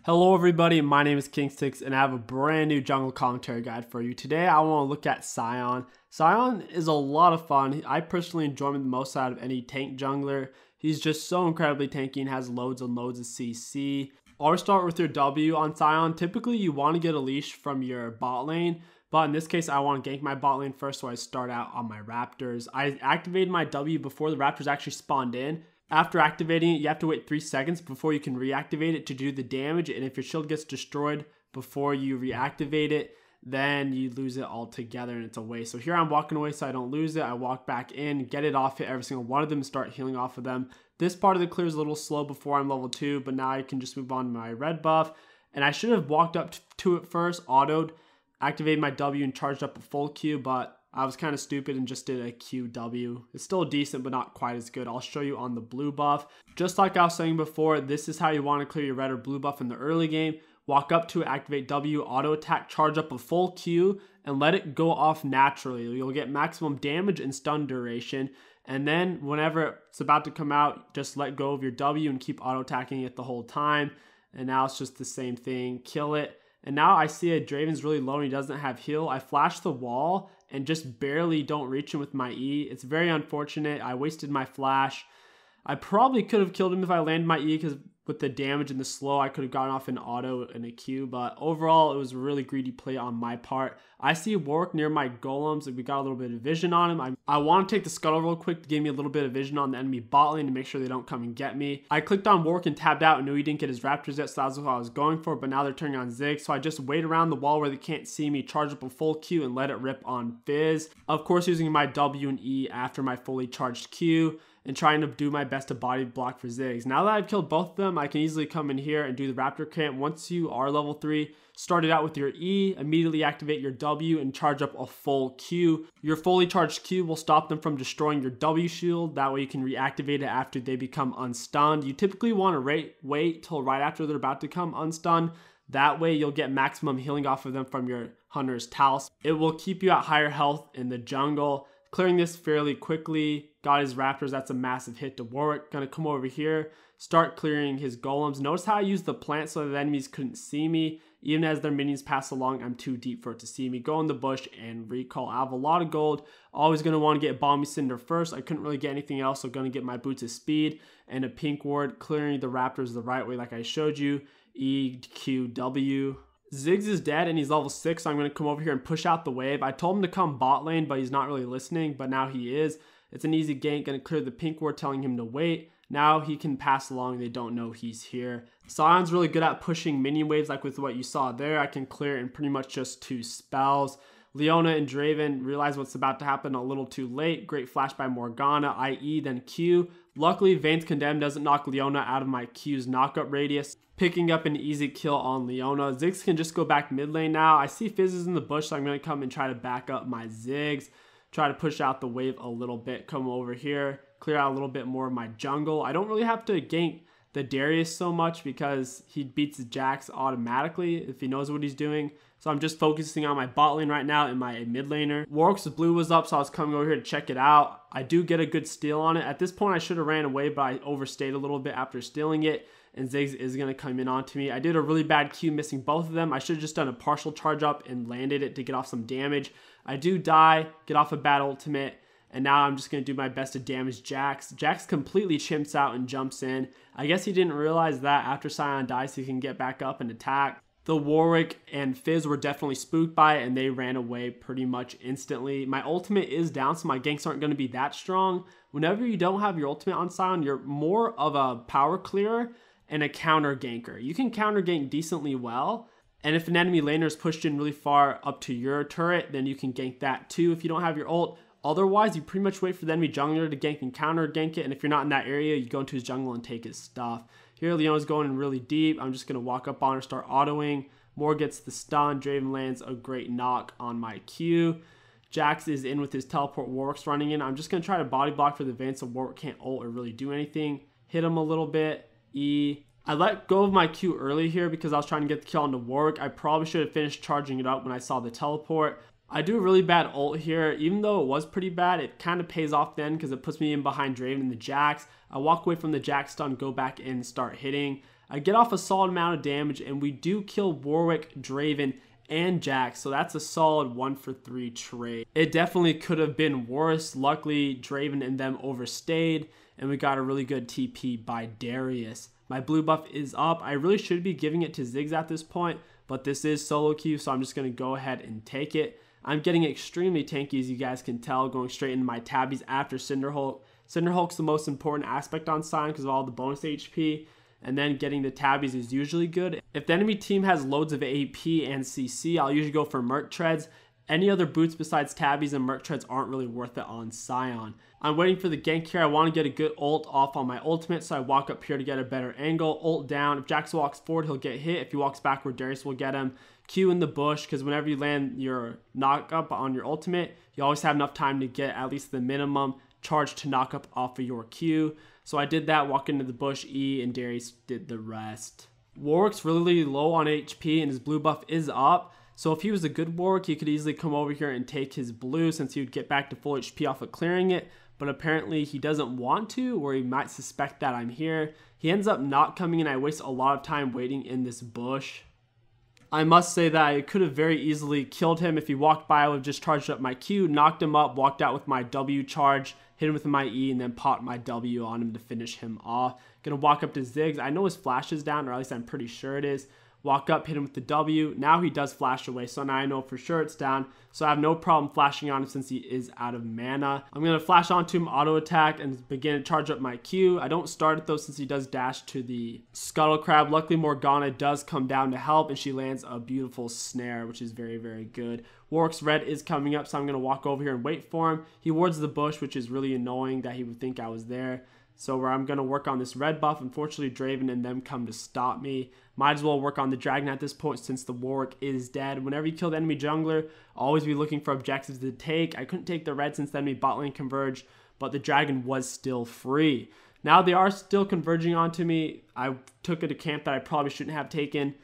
Hello everybody, my name is KingStix and I have a brand new jungle commentary guide for you. Today I want to look at Sion. Sion is a lot of fun. I personally enjoy him the most out of any tank jungler. He's just so incredibly tanky and has loads and loads of CC. Always start with your W on Sion. Typically you want to get a leash from your bot lane, but in this case I want to gank my bot lane first, so I start out on my Raptors. I activated my W before the Raptors actually spawned in. After activating it, you have to wait 3 seconds before you can reactivate it to do the damage, and if your shield gets destroyed before you reactivate it, then you lose it altogether and it's a waste. So here I'm walking away so I don't lose it. I walk back in, get it off, hit every single one of them, start healing off of them. This part of the clear is a little slow before I'm level 2, but now I can just move on to my red buff. And I should have walked up to it first, autoed, activated my W and charged up a full Q, but I was kind of stupid and just did a QW. It's still decent, but not quite as good. I'll show you on the blue buff. Just like I was saying before, this is how you want to clear your red or blue buff in the early game. Walk up to it, activate W, auto attack, charge up a full Q, and let it go off naturally. You'll get maximum damage and stun duration. And then whenever it's about to come out, just let go of your W and keep auto attacking it the whole time. And now it's just the same thing. Kill it. And now I see a Draven's really low and he doesn't have heal. I flash the wall and just barely don't reach him with my E. It's very unfortunate. I wasted my flash. I probably could have killed him if I landed my E, because with the damage and the slow, I could have gotten off an auto and a Q. But overall, it was a really greedy play on my part. I see Warwick near my golems, and we got a little bit of vision on him. I want to take the scuttle real quick to give me a little bit of vision on the enemy bot lane to make sure they don't come and get me. I clicked on Warwick and tabbed out and knew he didn't get his Raptors yet, so that's what I was going for. But now they're turning on Ziggs, so I just wait around the wall where they can't see me, charge up a full Q, and let it rip on Fizz. Of course, using my W and E after my fully charged Q, and trying to do my best to body block for Ziggs. Now that I've killed both of them, I can easily come in here and do the Raptor camp. Once you are level 3, start it out with your E, immediately activate your W and charge up a full Q. Your fully charged Q will stop them from destroying your W shield. That way you can reactivate it after they become unstunned. You typically want to wait till right after they're about to come unstunned. That way you'll get maximum healing off of them from your Hunter's Talus. It will keep you at higher health in the jungle. Clearing this fairly quickly, got his Raptors, that's a massive hit to Warwick. Gonna come over here, start clearing his golems. Notice how I used the plant so the enemies couldn't see me. Even as their minions pass along, I'm too deep for it to see me. Go in the bush and recall. I have a lot of gold. Always gonna want to get Balmy Cinder first. I couldn't really get anything else, so gonna get my Boots of Speed and a pink ward, clearing the Raptors the right way like I showed you. E, Q, W. Ziggs is dead and he's level 6, so I'm going to come over here and push out the wave. I told him to come bot lane, but he's not really listening, but now he is. It's an easy gank, going to clear the pink ward, telling him to wait. Now he can pass along, they don't know he's here. Sion's really good at pushing minion waves, like with what you saw there. I can clear in pretty much just 2 spells. Leona and Draven realize what's about to happen a little too late. Great flash by Morgana, IE, then Q. Luckily, Vayne's Condemn doesn't knock Leona out of my Q's knockup radius, picking up an easy kill on Leona. Ziggs can just go back mid lane now. I see Fizz is in the bush, so I'm going to come and try to back up my Ziggs. Try to push out the wave a little bit. Come over here, clear out a little bit more of my jungle. I don't really have to gank the Darius so much because he beats the Jax automatically if he knows what he's doing. So I'm just focusing on my bot lane right now and my mid laner. Warwick's blue was up, so I was coming over here to check it out. I do get a good steal on it. At this point, I should have ran away, but I overstayed a little bit after stealing it. And Ziggs is going to come in onto me. I did a really bad Q missing both of them. I should have just done a partial charge up and landed it to get off some damage. I do die, get off a bad ultimate. And now I'm just going to do my best to damage Jax. Jax completely chimps out and jumps in. I guess he didn't realize that after Sion dies, he can get back up and attack. The Warwick and Fizz were definitely spooked by it, and they ran away pretty much instantly. My ultimate is down, so my ganks aren't going to be that strong. Whenever you don't have your ultimate on Sion, you're more of a power clearer and a counter ganker. You can counter gank decently well. And if an enemy laner is pushed in really far up to your turret, then you can gank that too if you don't have your ult. Otherwise, you pretty much wait for the enemy jungler to gank and counter gank it. And if you're not in that area, you go into his jungle and take his stuff. Here, Leona's going in really deep. I'm just going to walk up on her, start autoing. Moore gets the stun. Draven lands a great knock on my Q. Jax is in with his teleport. Warwick's running in. I'm just going to try to body block for the Vayne so Warwick can't ult or really do anything. Hit him a little bit. E. I let go of my Q early here because I was trying to get the kill onto Warwick. I probably should have finished charging it up when I saw the teleport. I do a really bad ult here. Even though it was pretty bad, it kind of pays off then because it puts me in behind Draven and the Jax. I walk away from the Jax stun, go back in, start hitting. I get off a solid amount of damage, and we do kill Warwick, Draven, and Jack, so that's a solid 1-for-3 trade. It definitely could have been worse. Luckily, Draven and them overstayed, and we got a really good TP by Darius. My blue buff is up. I really should be giving it to Ziggs at this point, but this is solo queue, so I'm just going to go ahead and take it. I'm getting extremely tanky, as you guys can tell, going straight into my tabbies after Cinderhulk. Cinderhulk's the most important aspect on Sion because of all the bonus HP, and then getting the tabbies is usually good. If the enemy team has loads of AP and CC, I'll usually go for Merc Treads. Any other boots besides tabbies and Merc Treads aren't really worth it on Sion. I'm waiting for the gank here. I want to get a good ult off on my ultimate, so I walk up here to get a better angle. Ult down. If Jax walks forward, he'll get hit. If he walks backward, Darius will get him. Q in the bush, because whenever you land your knock up on your ultimate, you always have enough time to get at least the minimum charge to knock up off of your Q. So I did that, walk into the bush, E, and Darius did the rest. Warwick's really low on HP, and his blue buff is up. So if he was a good Warwick, he could easily come over here and take his blue, since he would get back to full HP off of clearing it. But apparently he doesn't want to, or he might suspect that I'm here. He ends up not coming in. I waste a lot of time waiting in this bush. I must say that I could have very easily killed him. If he walked by, I would have just charged up my Q, knocked him up, walked out with my W charge, hit him with my E, and then popped my W on him to finish him off. Gonna walk up to Ziggs. I know his flash is down, or at least I'm pretty sure it is. Walk up, hit him with the W. Now he does flash away, so now I know for sure it's down. So I have no problem flashing on him since he is out of mana. I'm going to flash onto him, auto attack, and begin to charge up my Q. I don't start it though since he does dash to the Scuttle Crab. Luckily Morgana does come down to help, and she lands a beautiful snare, which is very, very good. Warwick's red is coming up, so I'm going to walk over here and wait for him. He wards the bush, which is really annoying that he would think I was there. So where I'm going to work on this red buff. Unfortunately, Draven and them come to stop me. Might as well work on the dragon at this point since the Warwick is dead. Whenever you kill the enemy jungler, always be looking for objectives to take. I couldn't take the red since the enemy bot lane converged, but the dragon was still free. Now they are still converging onto me. I took it to camp that I probably shouldn't have taken,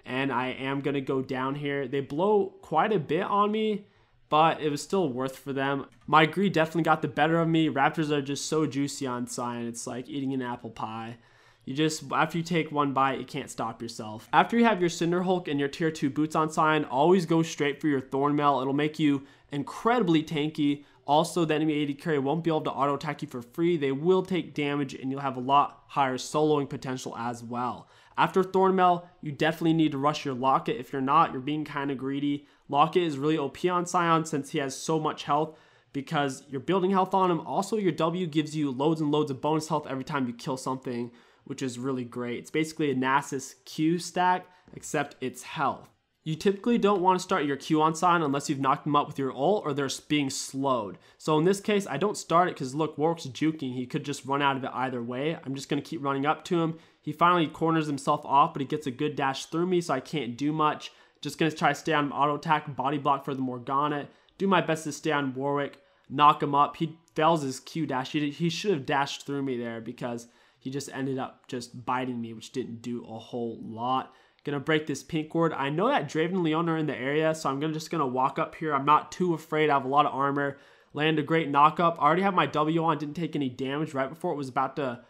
and I am going to go down here. They blow quite a bit on me, but it was still worth for them. My greed definitely got the better of me. Raptors are just so juicy on Sion. It's like eating an apple pie. You just, after you take one bite, you can't stop yourself. After you have your Cinderhulk and your tier 2 boots on Sion, always go straight for your Thornmail. It'll make you incredibly tanky. Also, the enemy AD carry won't be able to auto attack you for free. They will take damage, and you'll have a lot higher soloing potential as well. After Thornmail, you definitely need to rush your Locket. If you're not, you're being kind of greedy. Locket is really OP on Sion since he has so much health, because you're building health on him. Also, your W gives you loads and loads of bonus health every time you kill something, which is really great. It's basically a Nasus Q stack, except it's health. You typically don't want to start your Q on Sion unless you've knocked them up with your ult or they're being slowed. So in this case, I don't start it because look, Warwick's juking. He could just run out of it either way. I'm just going to keep running up to him. He finally corners himself off, but he gets a good dash through me, so I can't do much. Just going to try to stay on auto attack, body block for the Morgana. Do my best to stay on Warwick, knock him up. He fails his Q dash. He should have dashed through me there because he just ended up just biting me, which didn't do a whole lot. Gonna break this pink ward. I know that Draven and Leona are in the area, so I'm just gonna walk up here. I'm not too afraid. I have a lot of armor. Land a great knock up. I already have my W on. Didn't take any damage. Right before it was about to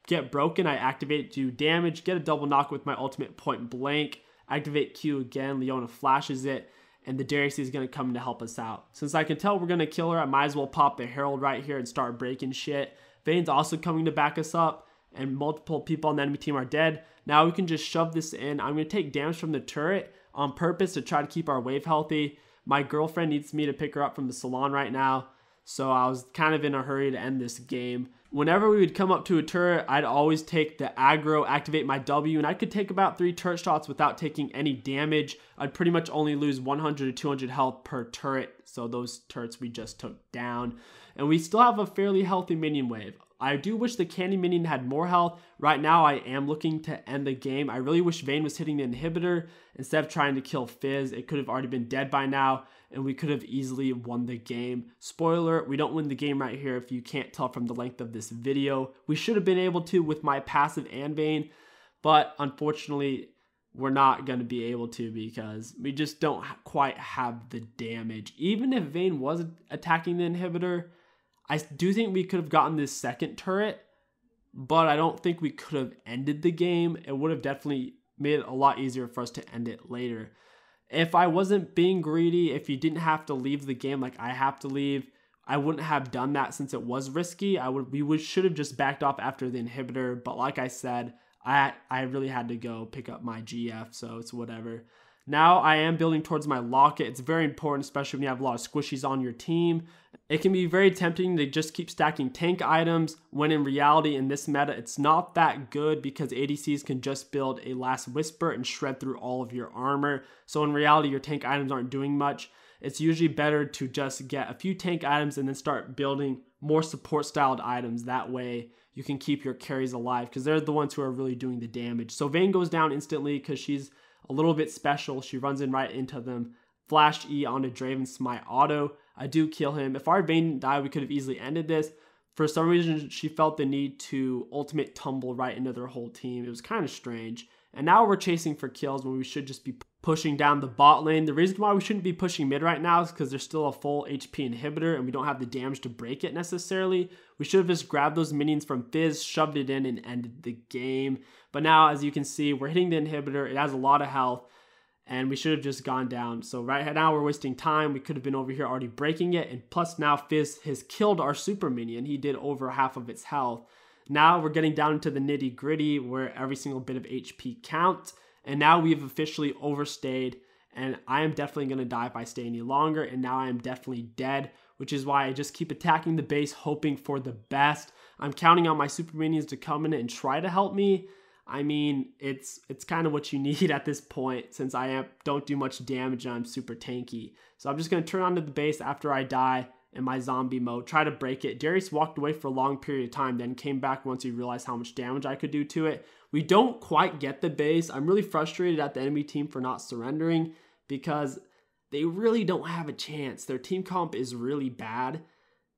get broken, I activate to do damage. Get a double knock with my ultimate point blank. Activate Q again. Leona flashes it, and the Darius is gonna come to help us out. Since I can tell we're gonna kill her, I might as well pop the Herald right here and start breaking shit. Vayne's also coming to back us up, and multiple people on the enemy team are dead. Now we can just shove this in. I'm going to take damage from the turret on purpose to try to keep our wave healthy. My girlfriend needs me to pick her up from the salon right now, so I was kind of in a hurry to end this game. Whenever we would come up to a turret, I'd always take the aggro, activate my W, and I could take about 3 turret shots without taking any damage. I'd pretty much only lose 100 to 200 health per turret, so those turrets we just took down. And we still have a fairly healthy minion wave. I do wish the Candy Minion had more health. Right now, I am looking to end the game. I really wish Vayne was hitting the inhibitor instead of trying to kill Fizz. It could have already been dead by now, and we could have easily won the game. Spoiler, we don't win the game right here if you can't tell from the length of this video. We should have been able to with my passive and Vayne, but unfortunately, we're not going to be able to because we just don't quite have the damage. Even if Vayne was attacking the inhibitor, I do think we could have gotten this second turret, but I don't think we could have ended the game. It would have definitely made it a lot easier for us to end it later. If I wasn't being greedy, if you didn't have to leave the game like I have to leave, I wouldn't have done that since it was risky. We should have just backed off after the inhibitor, but like I said, I really had to go pick up my GF, so it's whatever. Now I am building towards my locket. It's very important, especially when you have a lot of squishies on your team. It can be very tempting to just keep stacking tank items, when in reality in this meta it's not that good, because ADCs can just build a last whisper and shred through all of your armor. So in reality your tank items aren't doing much. It's usually better to just get a few tank items and then start building more support styled items. That way you can keep your carries alive, because they're the ones who are really doing the damage. So Vayne goes down instantly because she's a little bit special. She runs in right into them. Flash E onto Draven Smite auto. I do kill him. If our Vayne didn't die, we could have easily ended this. For some reason, she felt the need to ultimate tumble right into their whole team. It was kind of strange. And now we're chasing for kills when we should just be pushing down the bot lane. The reason why we shouldn't be pushing mid right now is because there's still a full HP inhibitor and we don't have the damage to break it necessarily. We should have just grabbed those minions from Fizz, shoved it in, and ended the game. But now, as you can see, we're hitting the inhibitor. It has a lot of health, and we should have just gone down. So right now we're wasting time. We could have been over here already breaking it. And plus now Fizz has killed our super minion. He did over half of its health. Now we're getting down into the nitty gritty where every single bit of HP counts. And now we've officially overstayed. And I am definitely going to die if I stay any longer. And now I am definitely dead, which is why I just keep attacking the base, hoping for the best. I'm counting on my super minions to come in and try to help me. I mean, it's kind of what you need at this point, since I don't do much damage and I'm super tanky. So I'm just going to turn onto the base after I die in my zombie mode, try to break it. Darius walked away for a long period of time, then came back once he realized how much damage I could do to it. We don't quite get the base. I'm really frustrated at the enemy team for not surrendering, because they really don't have a chance. Their team comp is really bad.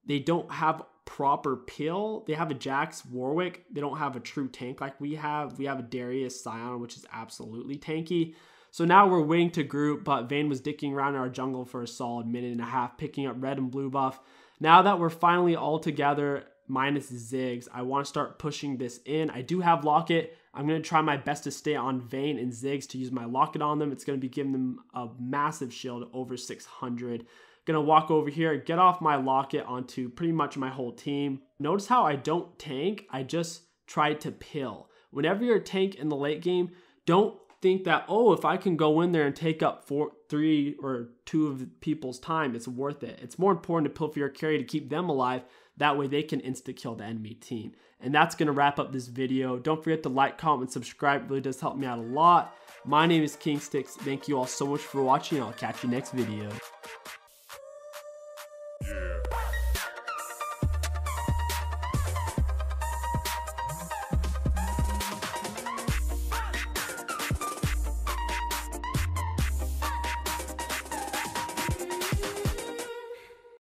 They don't have proper pill. They have a Jax Warwick. They don't have a true tank like we have. We have a Darius Sion, which is absolutely tanky. So now we're waiting to group, but Vayne was dicking around in our jungle for a solid minute and a half, picking up red and blue buff. Now that we're finally all together, minus Ziggs, I want to start pushing this in. I do have Locket. I'm going to try my best to stay on Vayne and Ziggs to use my Locket on them. It's going to be giving them a massive shield, over 600. Gonna walk over here, get off my Locket onto pretty much my whole team. Notice how I don't tank, I just try to pill. Whenever you're a tank in the late game, don't think that, oh, if I can go in there and take up 3 or 2 of people's time, it's worth it. It's more important to pill for your carry to keep them alive. That way they can insta-kill the enemy team. And that's gonna wrap up this video. Don't forget to like, comment, and subscribe. It really does help me out a lot. My name is KingStix. Thank you all so much for watching. I'll catch you next video. Yeah.